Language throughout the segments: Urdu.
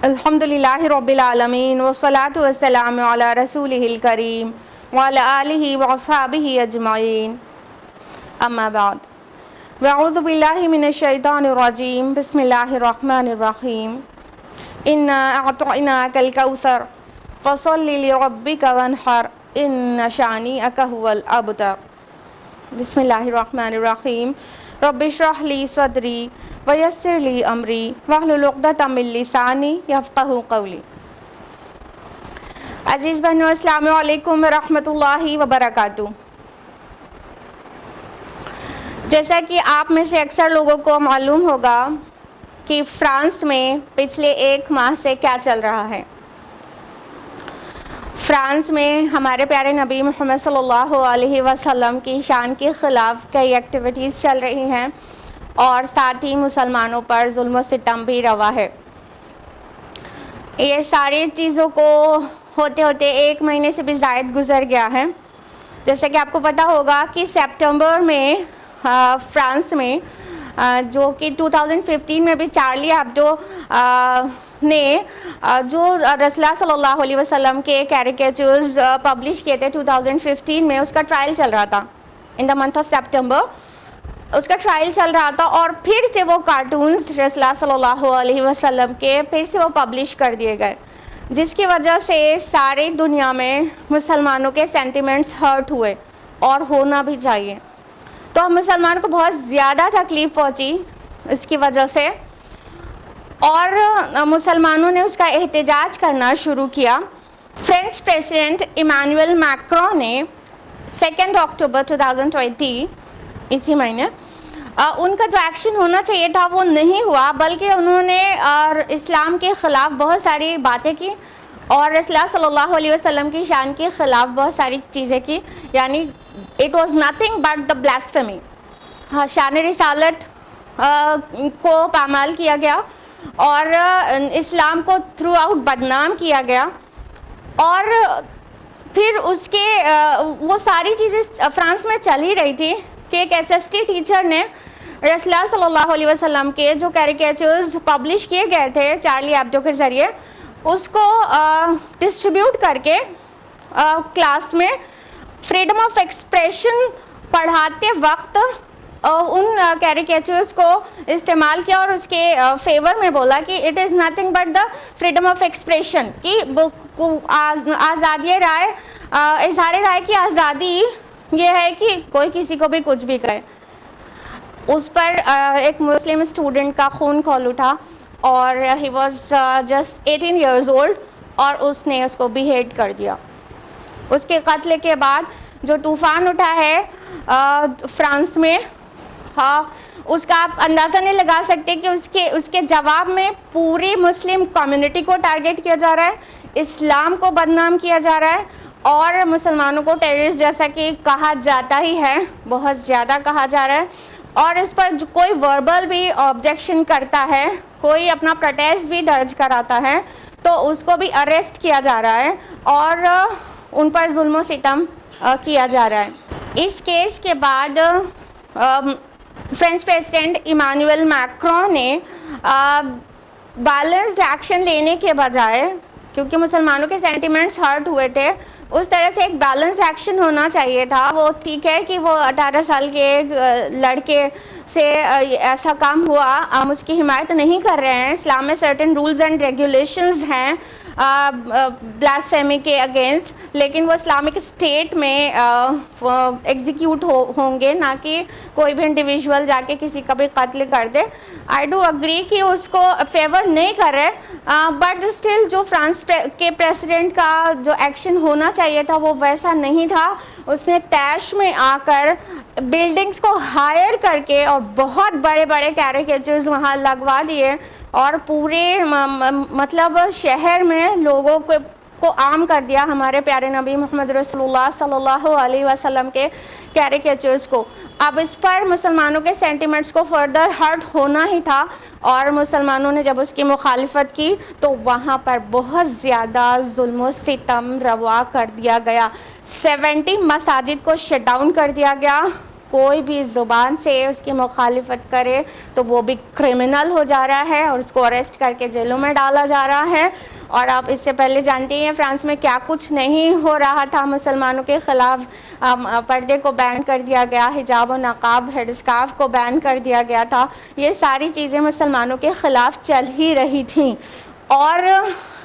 الحمدللہ رب العالمین والصلاة والسلام علی رسولہ الکریم وعلی آلہ واصحابہ اجمعین، اما بعد، واعوذ باللہ من الشیطان الرجیم، بسم اللہ الرحمن الرحیم، انا اعطیناک الکوثر فصل لربک وانحر ان شانئک ھو الابتر۔ بسم اللہ الرحمن الرحیم، رب اشرح لی صدری ویسر لی امری واحلل عقدۃ من لسانی یفقہوا قولی۔ عزیز بہنوں، السلام علیکم ورحمۃ اللہ وبرکاتہ۔ جیسا کہ آپ میں سے اکثر لوگوں کو معلوم ہوگا کہ فرانس میں پچھلے ایک ماہ سے کیا چل رہا ہے۔ فرانس میں ہمارے پیارے نبی محمد صلی اللہ علیہ وسلم کی شان کے خلاف کئی ایکٹیویٹیز چل رہی ہیں اور ساتھ ہی مسلمانوں پر ظلم و ستم بھی روا ہے۔ یہ ساری چیزوں کو ہوتے ہوتے ایک مہینے سے بھی زائد گزر گیا ہے۔ جیسے کہ آپ کو پتہ ہوگا کہ سپٹمبر میں فرانس میں جو کہ 2015 میں بھی چارلی ایبڈو نے جو رسول اللہ صلی اللہ علیہ وسلم کے کیریکیچرز پبلش کیے تھے 2015 میں، اس کا ٹرائل چل رہا تھا ان دا منتھ آف سپٹمبر۔ اس کا ٹرائل چل رہا تھا اور پھر سے وہ کارٹونز رسول اللہ صلی اللہ علیہ وسلم کے پھر سے وہ پبلش کر دیے گئے، جس کی وجہ سے ساری دنیا میں مسلمانوں کے سینٹیمنٹس ہرٹ ہوئے، اور ہونا بھی چاہیے۔ تو مسلمانوں کو بہت زیادہ تکلیف پہنچی اس کی وجہ سے، اور مسلمانوں نے اس کا احتجاج کرنا شروع کیا۔ فرینچ پریزیڈنٹ ایمانوئل میکروں نے 2 اکتوبر 2020 اسی مہینے ان کا جو ایکشن ہونا چاہیے تھا وہ نہیں ہوا، بلکہ انہوں نے اسلام کے خلاف بہت ساری باتیں کی اور رسول اللہ صلی اللہ علیہ وسلم کی شان کے خلاف بہت ساری چیزیں کی، یعنی it was nothing but the blasphemy. شان رسالت کو پامال کیا گیا اور اسلام کو تھرو آؤٹ بدنام کیا گیا، اور پھر اس کے وہ ساری چیزیں فرانس میں چل ہی رہی تھی کہ ایک SST ٹیچر نے رسول اللہ صلی اللہ علیہ وسلم کے جو کیریکیچرز پبلش کیے گئے تھے چارلی ایبڈو کے ذریعے، اس کو ڈسٹریبیوٹ کر کے کلاس میں فریڈم آف ایکسپریشن پڑھاتے وقت ان کیریکیچرز کو استعمال کیا اور اس کے فیور میں بولا کہ it is nothing but the freedom of expression, کہ آزادی رائے، اظہار رائے کی آزادی یہ ہے کہ کوئی کسی کو بھی کچھ بھی کرے۔ اس پر ایک مسلم اسٹوڈنٹ کا خون کھول اٹھا اور he was just 18 years old, اور اس نے اس کو بیہیڈ کر دیا۔ اس کے قتل کے بعد جو طوفان اٹھا ہے فرانس میں، اس کا آپ اندازہ نہیں لگا سکتے کہ اس کے جواب میں پوری مسلم کمیونٹی کو ٹارگٹ کیا جا رہا ہے، اسلام کو بدنام کیا جا رہا ہے، اور مسلمانوں کو ٹیررسٹ جیسا کہ کہا جاتا ہی ہے، بہت زیادہ کہا جا رہا ہے۔ اور اس پر کوئی وربل بھی آبجیکشن کرتا ہے، کوئی اپنا پروٹیسٹ بھی درج کراتا ہے، تو اس کو بھی اریسٹ کیا جا رہا ہے اور ان پر ظلم و ستم کیا جا رہا ہے۔ اس کیس کے بعد فرینچ پریزیڈنٹ ایمانوئل میکروں نے بیلنسڈ ایکشن لینے کے بجائے، کیونکہ مسلمانوں کے سینٹیمنٹس ہرٹ ہوئے تھے، اس طرح سے ایک بیلنس ایکشن ہونا چاہیے تھا۔ وہ ٹھیک ہے کہ وہ 18 سال کے ایک لڑکے سے ایسا کام ہوا، ہم اس کی حمایت نہیں کر رہے ہیں۔ اسلام میں سرٹن رولز اینڈ ریگولیشنز ہیں بلاسفیمی کے اگینسٹ، لیکن وہ اسلامک اسٹیٹ میں ایگزیکیوٹ ہوں گے، نہ کہ کوئی بھی انڈیویژول جا کے کسی کا بھی قتل کر دے۔ آئی ڈو اگری کہ اس کو فیور نہیں کر رہے، بٹ اسٹل جو فرانس کے پریزیڈنٹ کا جو ایکشن ہونا چاہیے تھا وہ ویسا نہیں تھا۔ اس نے تیش میں آ کر بلڈنگز کو ہائر کر کے اور بہت بڑے بڑے کیریکیچرز وہاں لگوا دیے، اور پورے مطلب شہر میں لوگوں کو عام کر دیا ہمارے پیارے نبی محمد رسول اللہ صلی اللہ علیہ وسلم کے کیریکیچرز کو۔ اب اس پر مسلمانوں کے سینٹیمنٹس کو فردر ہرٹ ہونا ہی تھا، اور مسلمانوں نے جب اس کی مخالفت کی تو وہاں پر بہت زیادہ ظلم و ستم روا کر دیا گیا۔ 70 مساجد کو شٹ ڈاؤن کر دیا گیا، کوئی بھی زبان سے اس کی مخالفت کرے تو وہ بھی کرمنل ہو جا رہا ہے اور اس کو اریسٹ کر کے جیلوں میں ڈالا جا رہا ہے. اور آپ اس سے پہلے جانتے ہیں فرانس میں کیا کچھ نہیں ہو رہا تھا مسلمانوں کے خلاف. پردے کو بین کر دیا گیا, حجاب و نقاب ہیڈ اسکارف کو بین کر دیا گیا تھا. یہ ساری چیزیں مسلمانوں کے خلاف چل ہی رہی تھیں. اور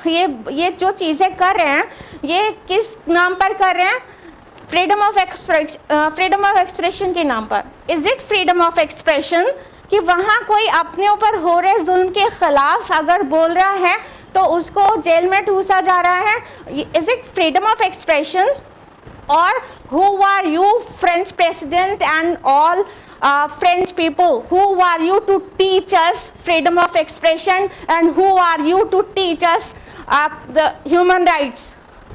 یہ جو چیزیں کر رہے ہیں یہ کس نام پر کر رہے ہیں؟ فریڈم آف ایکسپریشن کے نام پر. Is it freedom of expression کہ وہاں کوئی اپنے اوپر ہو رہے ظلم کے خلاف اگر بول رہا ہے تو اس کو جیل میں ٹھوسا جا رہا ہے؟ از اٹ فریڈم آف ایکسپریشن؟ اور who are you French president and all French people, who are you to teach us freedom of expression and who are you to teach us the human rights?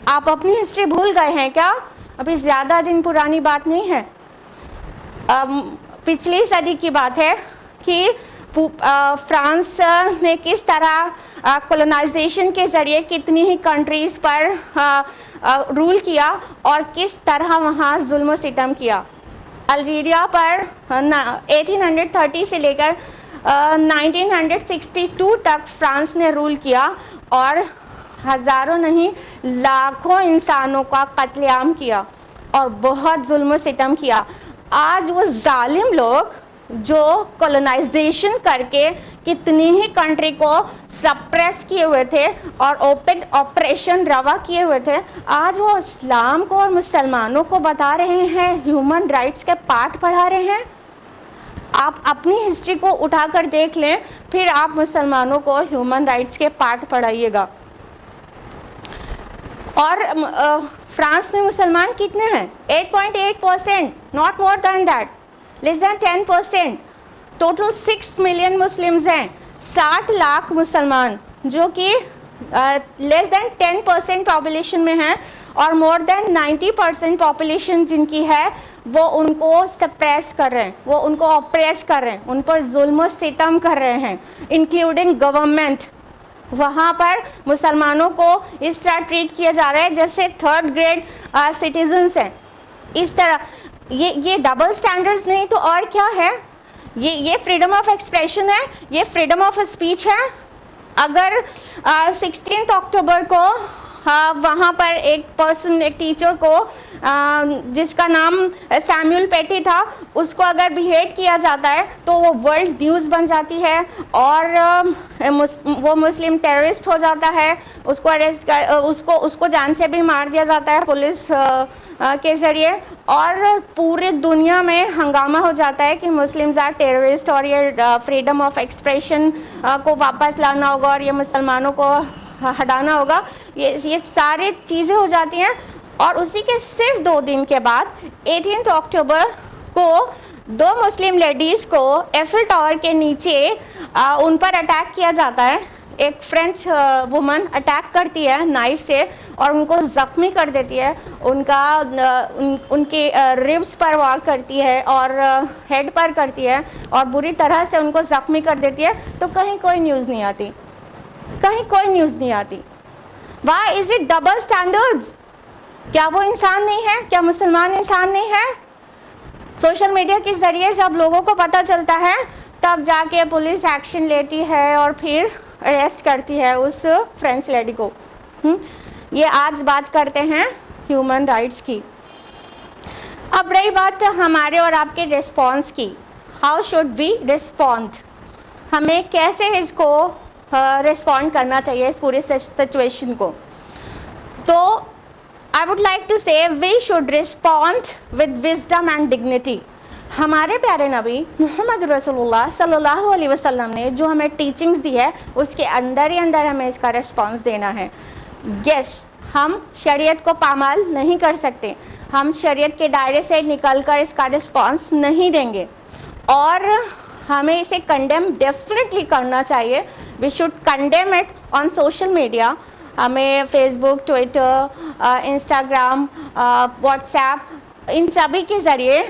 آپ اپنی ہسٹری بھول گئے ہیں کیا؟ ابھی زیادہ دن پرانی بات نہیں ہے, پچھلی صدی کی بات ہے کہ فرانس نے کس طرح کولونائزیشن کے ذریعے کتنی ہی کنٹریز پر رول کیا اور کس طرح وہاں ظلم و ستم کیا. الجیریا پر 1830 سے لے کر 1962 تک فرانس نے رول کیا اور ہزاروں نہیں لاکھوں انسانوں کا قتل عام کیا اور بہت ظلم و ستم کیا. آج وہ ظالم لوگ جو کولونائزیشن کر کے کتنی ہی کنٹری کو سپریس کیے ہوئے تھے اور اوپن آپریشن روا کیے ہوئے تھے, آج وہ اسلام کو اور مسلمانوں کو بتا رہے ہیں, ہیومن رائٹس کے پارٹ پڑھا رہے ہیں. آپ اپنی ہسٹری کو اٹھا کر دیکھ لیں, پھر آپ مسلمانوں کو ہیومن رائٹس کے پارٹ پڑھائیے گا. اور فرانس میں مسلمان کتنے ہیں؟ 8.8%, not more than that, less than 10%. Total 6 million Muslims ہیں, 60 لاکھ مسلمان جو کہ لیس دین 10% پاپولیشن میں ہیں, اور مور دین 90% پاپولیشن جن کی ہے وہ ان کو سپریس کر رہے ہیں, وہ ان کو اپریس کر رہے ہیں, ان پر ظلم و ستم کر رہے ہیں, انکلوڈنگ گورنمنٹ. وہاں پر مسلمانوں کو اس طرح ٹریٹ کیا جا رہا ہے جیسے 3rd گریڈ سٹیزنس ہیں. اس طرح یہ ڈبل سٹینڈرڈز نہیں تو اور کیا ہے؟ یہ فریڈم آف ایکسپریشن ہے, یہ فریڈم آف اسپیچ ہے. اگر 16 اکتوبر کو وہاں پر ایک ٹیچر کو جس کا نام سیمول پیٹی تھا, اس کو اگر بیہیٹ کیا جاتا ہے تو وہ ورلڈ نیوز بن جاتی ہے اور وہ مسلم ٹیررسٹ ہو جاتا ہے, اس کو اریسٹ اس کو جان سے بھی مار دیا جاتا ہے پولیس کے ذریعے, اور پورے دنیا میں ہنگامہ ہو جاتا ہے کہ مسلمز آر ٹیررسٹ اور یہ فریڈم آف ایکسپریشن کو واپس لانا ہوگا اور یہ مسلمانوں کو ہٹانا ہوگا. یہ سارے چیزیں ہو جاتی ہیں. اور اسی کے صرف 2 دن کے بعد 18 اکتوبر کو 2 مسلم لیڈیز کو ایفل ٹاور کے نیچے ان پر اٹیک کیا جاتا ہے. ایک فرینچ وومن اٹیک کرتی ہے نائف سے اور ان کو زخمی کر دیتی ہے, ان کے ریبس پر وار کرتی ہے اور ہیڈ پر کرتی ہے اور بری طرح سے ان کو زخمی کر دیتی ہے. تو کہیں کوئی نیوز نہیں آتی, کہیں کوئی نیوز نہیں آتی. Why is it double standards? کیا وہ انسان نہیں ہے؟ کیا مسلمان انسان نہیں ہے؟ سوشل میڈیا کے ذریعے جب لوگوں کو پتہ چلتا ہے تب جا کے پولیس ایکشن لیتی ہے اور پھر اریسٹ کرتی ہے اس فرینچ لیڈی کو. یہ آج بات کرتے ہیں ہیومن رائٹس کی. اب رہی بات ہمارے اور آپ کے ریسپانس کی, ہاؤ شوڈ وی ریسپونڈ, ہمیں کیسے اس کو ریسپونڈ کرنا چاہیے اس پورے سچویشن کو. تو I would like to say we should respond with wisdom and dignity. ہمارے پیارے نبی محمد رسول اللہ صلی اللہ علیہ وسلم نے جو ہمیں ٹیچنگز دی ہے اس کے اندر ہی اندر ہمیں اس کا ریسپانس دینا ہے. یس, ہم شریعت کو پامال نہیں کر سکتے, ہم شریعت کے دائرے سے نکل کر اس کا ریسپانس نہیں دیں گے, اور ہمیں اسے کنڈیم ڈیفینیٹلی کرنا چاہیے. We should condemn it on social media. ہمیں Facebook, Twitter, Instagram, WhatsApp, ان سبھی کے ذریعے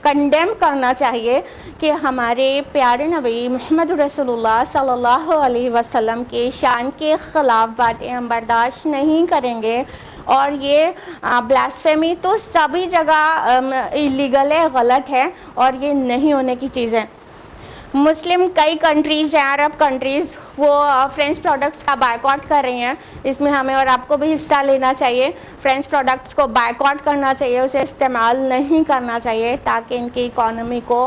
کنڈیم کرنا چاہیے کہ ہمارے پیارے نبی محمد رسول اللہ صلی اللہ علیہ وسلم کے شان کے خلاف باتیں ہم برداشت نہیں کریں گے. اور یہ بلاسفیمی تو سبھی جگہ ایلیگل ہے، غلط ہے، اور یہ نہیں ہونے کی چیز ہے۔ مسلم کئی کنٹریز ہیں، عرب کنٹریز، وہ فرینچ پروڈکٹس کا بائیکاٹ کر رہی ہیں۔ اس میں ہمیں اور آپ کو بھی حصہ لینا چاہیے۔ فرینچ پروڈکٹس کو بائیکاٹ کرنا چاہیے، اسے استعمال نہیں کرنا چاہیے تاکہ ان کی اکانومی کو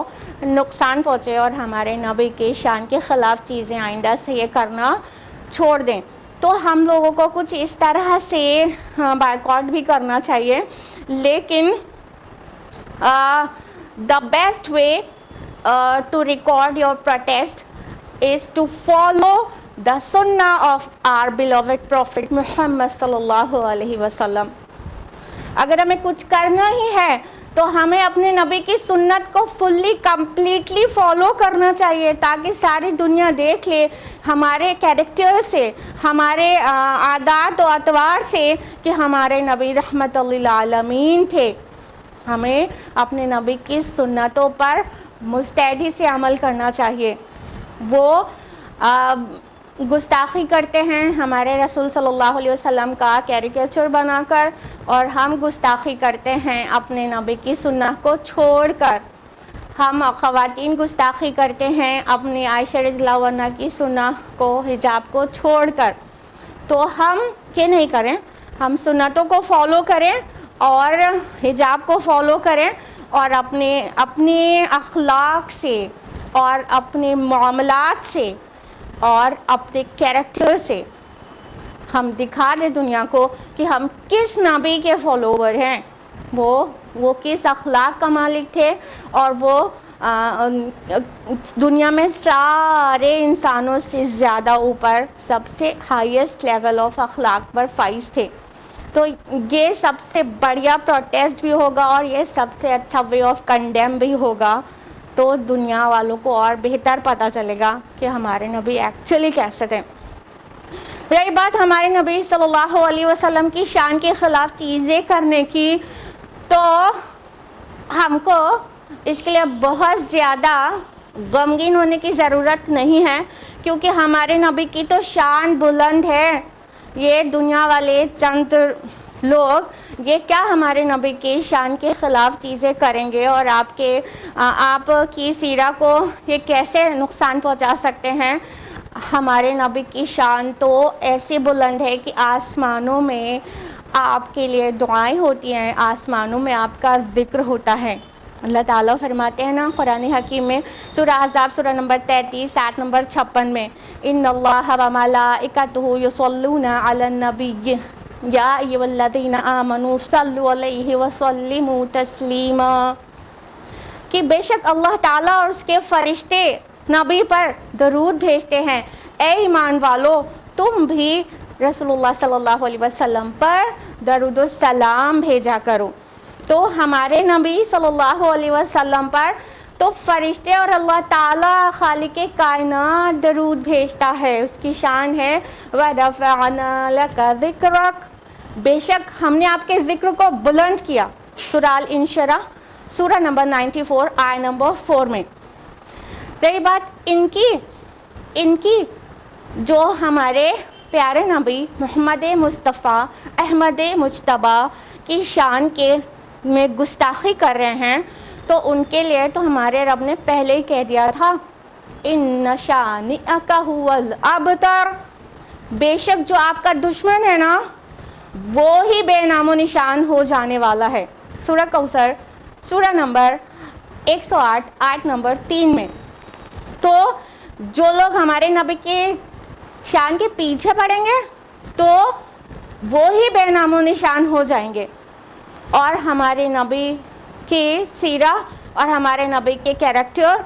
نقصان پہنچے، اور ہمارے نبی کی شان کے خلاف چیزیں آئندہ سے یہ کرنا چھوڑ دیں۔ تو ہم لوگوں کو کچھ اس طرح سے بائیکاٹ بھی کرنا چاہیے، لیکن the best way to record your protest is to follow the sunnah of our beloved Prophet Muhammad صلی اللہ علیہ وسلم۔ اگر ہمیں کچھ کرنا ہی ہے تو ہمیں اپنے نبی کی سنت کو فلی کمپلیٹلی فالو کرنا چاہیے، تاکہ ساری دنیا دیکھ لے ہمارے کیریکٹر سے، ہمارے عادات و اطوار سے کہ ہمارے نبی رحمت للعالمین تھے۔ ہمیں اپنے نبی کی سنتوں پر مستعدی سے عمل کرنا چاہیے۔ وہ گستاخی کرتے ہیں ہمارے رسول صلی اللہ علیہ وسلم کا کیریکیچر بنا کر، اور ہم گستاخی کرتے ہیں اپنے نبی کی سنت کو چھوڑ کر۔ ہم خواتین گستاخی کرتے ہیں اپنی عائشہ رضی اللہ عنہا کی سنت کو، حجاب کو چھوڑ کر۔ تو ہم کیا نہیں کریں، ہم سنتوں کو فالو کریں اور حجاب کو فالو کریں، اور اپنے اخلاق سے اور اپنے معاملات سے اور اپنے کیریکٹر سے ہم دکھا دیں دنیا کو کہ ہم کس نبی کے فالوور ہیں، وہ کس اخلاق کا مالک تھے، اور وہ دنیا میں سارے انسانوں سے زیادہ اوپر سب سے ہائیسٹ لیول آف اخلاق پر فائز تھے۔ تو یہ سب سے بڑھیا پروٹیسٹ بھی ہوگا، اور یہ سب سے اچھا وے آف کنڈیم بھی ہوگا، تو دنیا والوں کو اور بہتر پتہ چلے گا کہ ہمارے نبی ایکچولی کیسے تھے۔ رہی بات ہمارے نبی صلی اللہ علیہ وسلم کی شان کے خلاف چیزیں کرنے کی، تو ہم کو اس کے لیے بہت زیادہ غمگین ہونے کی ضرورت نہیں ہے، کیونکہ ہمارے نبی کی تو شان بلند ہے۔ یہ دنیا والے چند لوگ یہ کیا ہمارے نبی کی شان کے خلاف چیزیں کریں گے، اور آپ کی سیرت کو یہ کیسے نقصان پہنچا سکتے ہیں۔ ہمارے نبی کی شان تو ایسی بلند ہے کہ آسمانوں میں آپ کے لیے دعائیں ہوتی ہیں، آسمانوں میں آپ کا ذکر ہوتا ہے۔ اللہ تعالیٰ فرماتے ہیں نا قرآن حکیم میں، سورہ احزاب سورہ نمبر 33 آیت نمبر 56 میں، ان اللہ و ملائکتہ یصلون علی النبی یا ایھا الذین آمنوا صلوا علیہ وسلموا تسلیما، کہ بے شک اللہ تعالیٰ اور اس کے فرشتے نبی پر درود بھیجتے ہیں۔ اے ایمان والو، تم بھی رسول اللہ صلی اللہ علیہ وسلم پر درود و سلام بھیجا کرو۔ تو ہمارے نبی صلی اللہ علیہ وسلم پر تو فرشتے اور اللہ تعالیٰ خالق کائنات درود بھیجتا ہے، اس کی شان ہے وَرَفَعْنَا لَكَ ذِكْرَكَ، بے شک ہم نے آپ کے ذکر کو بلند کیا۔ سورہ الانشراح سورہ نمبر 94 آیت نمبر 4 میں۔ رہی بات ان کی جو ہمارے پیارے نبی محمد مصطفیٰ احمد مجتبیٰ کی شان کے میں گستاخی کر رہے ہیں، تو ان کے لیے تو ہمارے رب نے پہلے ہی کہہ دیا تھا، ان شانئک ھو الابتر، بے شک جو آپ کا دشمن ہے نا وہ ہی بے نام و نشان ہو جانے والا ہے۔ سورہ کوثر سورہ نمبر 108 آیت نمبر 3 میں۔ تو جو لوگ ہمارے نبی کے شان کے پیچھے پڑیں گے تو وہ ہی بے نام و نشان ہو جائیں گے، اور ہمارے نبی کی سیرت اور ہمارے نبی کے کیریکٹر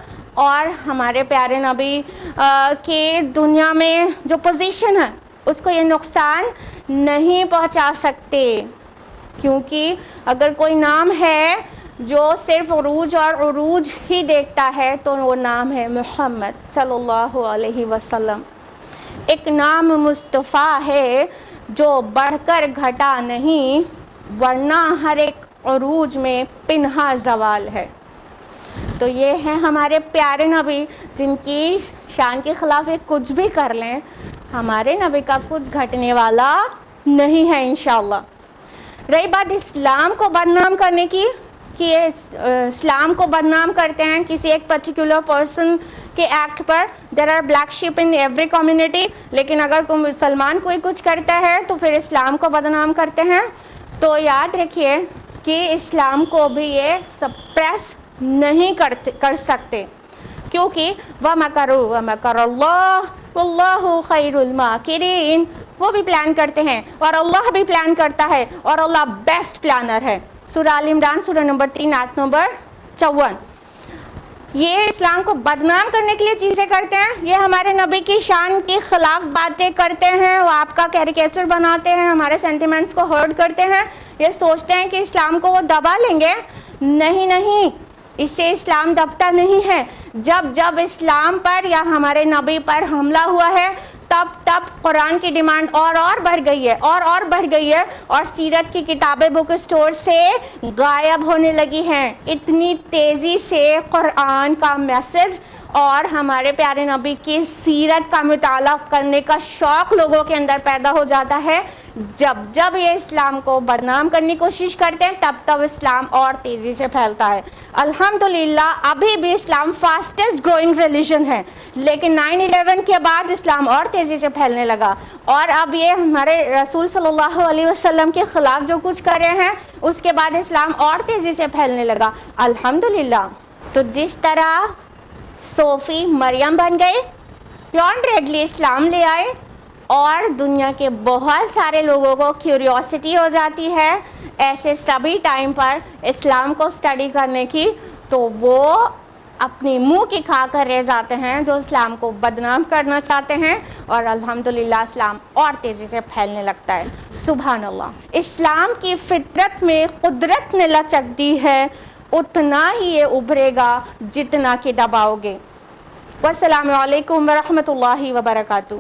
اور ہمارے پیارے نبی کے دنیا میں جو پوزیشن ہے اس کو یہ نقصان نہیں پہنچا سکتے، کیونکہ اگر کوئی نام ہے جو صرف عروج اور عروج ہی دیکھتا ہے تو وہ نام ہے محمد صلی اللہ علیہ وسلم۔ ایک نام مصطفیٰ ہے جو بڑھ کر گھٹا نہیں، ورنہ ہر ایک عروج میں پنہا زوال ہے۔ تو یہ ہیں ہمارے پیارے نبی جن کی شان کے خلاف یہ کچھ بھی کر لیں، ہمارے نبی کا کچھ گھٹنے والا نہیں ہے انشاءاللہ۔ رہی بات اسلام کو بدنام کرنے کی کہ یہ اسلام کو بدنام کرتے ہیں کسی ایک پرٹیکولر پرسن کے ایکٹ پر. There are black sheep in every community. لیکن اگر کوئی مسلمان کوئی کچھ کرتا ہے تو پھر اسلام کو بدنام کرتے ہیں. تو یاد رکھیے کہ اسلام کو بھی یہ سپریس نہیں کر سکتے, کیونکہ وَمَكَرُوا وَمَكَرَ اللَّهُ وَاللَّهُ خَيْرُ الْمَاكِرِينَ. وہ بھی پلان کرتے ہیں اور اللہ بھی پلان کرتا ہے اور اللہ بیسٹ پلانر ہے. سورہ آل عمران سورہ نمبر 3 آیت نمبر 54. یہ اسلام کو بدنام کرنے کے لیے چیزیں کرتے ہیں, یہ ہمارے نبی کی شان کے خلاف باتیں کرتے ہیں, وہ آپ کا کیریکیچر بناتے ہیں, ہمارے سینٹیمنٹس کو ہرٹ کرتے ہیں. یہ سوچتے ہیں کہ اسلام کو وہ دبا لیں گے. نہیں, اس سے اسلام دبتا نہیں ہے. جب اسلام پر یا ہمارے نبی پر حملہ ہوا ہے تب قرآن کی ڈیمانڈ اور بڑھ گئی ہے اور بڑھ گئی ہے, اور سیرت کی کتابیں بک اسٹور سے غائب ہونے لگی ہیں. اتنی تیزی سے قرآن کا میسج اور ہمارے پیارے نبی کی سیرت کا مطالعہ کرنے کا شوق لوگوں کے اندر پیدا ہو جاتا ہے. جب یہ اسلام کو بدنام کرنے کی کوشش کرتے ہیں تب اسلام اور تیزی سے پھیلتا ہے. الحمدللہ ابھی بھی اسلام فاسٹسٹ گروئنگ ریلیجن ہے, لیکن 9/11 کے بعد اسلام اور تیزی سے پھیلنے لگا, اور اب یہ ہمارے رسول صلی اللہ علیہ وسلم کے خلاف جو کچھ کر رہے ہیں اس کے بعد اسلام اور تیزی سے پھیلنے لگا. الحمدللہ. تو جس طرح صوفی مریم بن گئے, جان ریڈلی اسلام لے آئے, اور دنیا کے بہت سارے لوگوں کو کیوریوسٹی ہو جاتی ہے ایسے سبھی ٹائم پر اسلام کو اسٹڈی کرنے کی, تو وہ اپنی منہ کی کھا کر رہ جاتے ہیں جو اسلام کو بدنام کرنا چاہتے ہیں, اور الحمدللہ اسلام اور تیزی سے پھیلنے لگتا ہے. سبحان اللہ. اسلام کی فطرت میں قدرت نے لچک دی ہے, اتنا ہی یہ ابھرے گا جتنا کہ دباؤ گے. والسلام علیکم ورحمۃ اللہ وبرکاتہ.